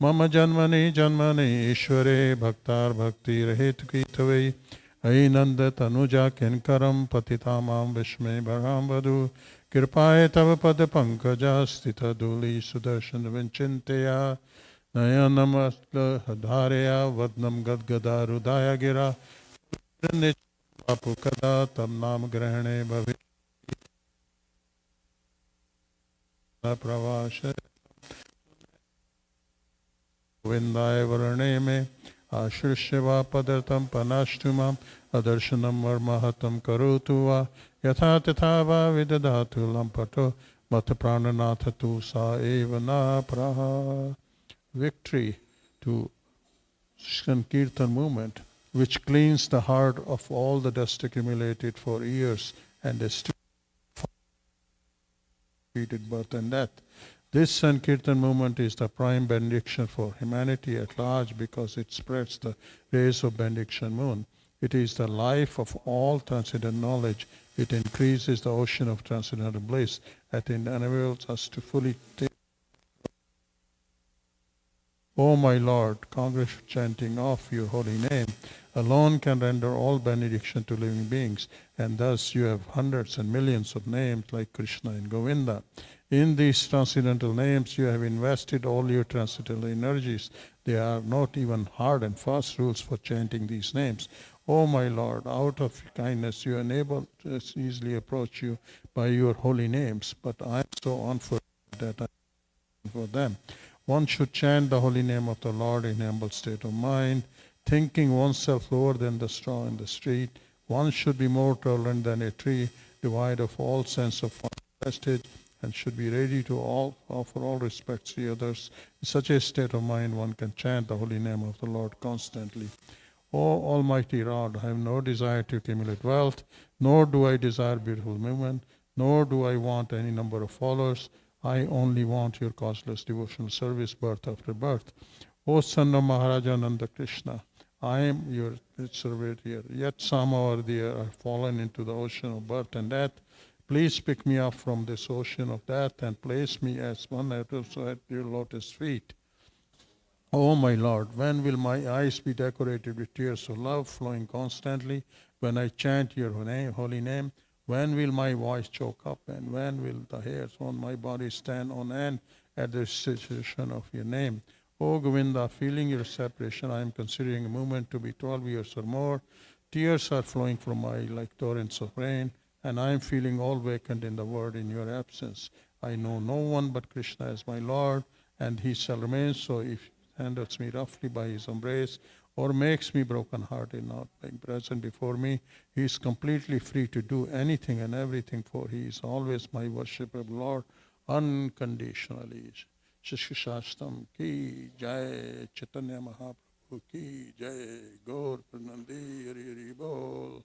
Speaker 4: मम जन्मनि जन्मनि ईश्वरे भक्तार्भक्तिरहेतुकीतवै अयि नन्द तनुजा किङ्करं पतिता मां विस्मय भगां वधु कृपाय तव पदपङ्कजा स्थितधूलि सुदर्शन विचिन्तया नयनमस्लधारया वदनं गद्गदारुदाय गिरा बापु कदा तब नाम ग्रहणे भविष्य प्रवास गोविंदाय वर्णे में आश्रिष्य वा पदर्थम पनाष्टु माम अदर्शनम वर्महतम करोतु वा यथा तथा वा विदधातु लंपटो मत प्राणनाथ तु सा एव न प्रहा. Victory to Sankirtan movement, which cleans the heart of all the dust accumulated for years and is still repeated birth and death. This Sankirtan movement is the prime benediction for humanity at large because it spreads the rays of benediction moon. It is the life of all transcendental knowledge. It increases the ocean of transcendental bliss and it enables us to fully take. O my Lord, congregation chanting of your holy name alone can render all benediction to living beings, and thus you have hundreds and millions of names like Krishna and Govinda. In these transcendental names you have invested all your transcendental energies. There are not even hard and fast rules for chanting these names. O my Lord, out of kindness you enable us easily approach you by your holy names, but I am so unfortunate that I am for them. One should chant the holy name of the Lord in humble state of mind, thinking oneself lower than the straw in the street. One should be more tolerant than a tree, devoid of all sense of vestige, and should be ready to offer all respects to others. In such a state of mind, one can chant the holy name of the Lord constantly. O Almighty Lord, I have no desire to accumulate wealth, nor do I desire beautiful women, nor do I want any number of followers. I only want your causeless devotional service birth after birth. O son of Maharaja Nanda Krishna, I am your servant here, yet somehow or the other I have fallen into the ocean of birth and death. Please pick me up from this ocean of death and place me as one at your lotus feet. O my Lord, when will my eyes be decorated with tears of love flowing constantly when I chant your holy name? When will my voice choke up, and when will the hairs on my body stand on end at the recitation of your name? O Govinda, feeling your separation, I am considering a moment to be 12 years or more. Tears are flowing from my eyes like torrents of rain, and I am feeling all vacant in the world in your absence. I know no one but Krishna as my Lord, and he shall remain so if he handles me roughly by his embrace, or makes me broken-hearted not being present before me. He is completely free to do anything and everything, for he is always my worshipable Lord unconditionally. Shishashtam ki jai, Chaitanya Mahaprabhu ki jai, Gaur Pranandi Hari Hari Bol.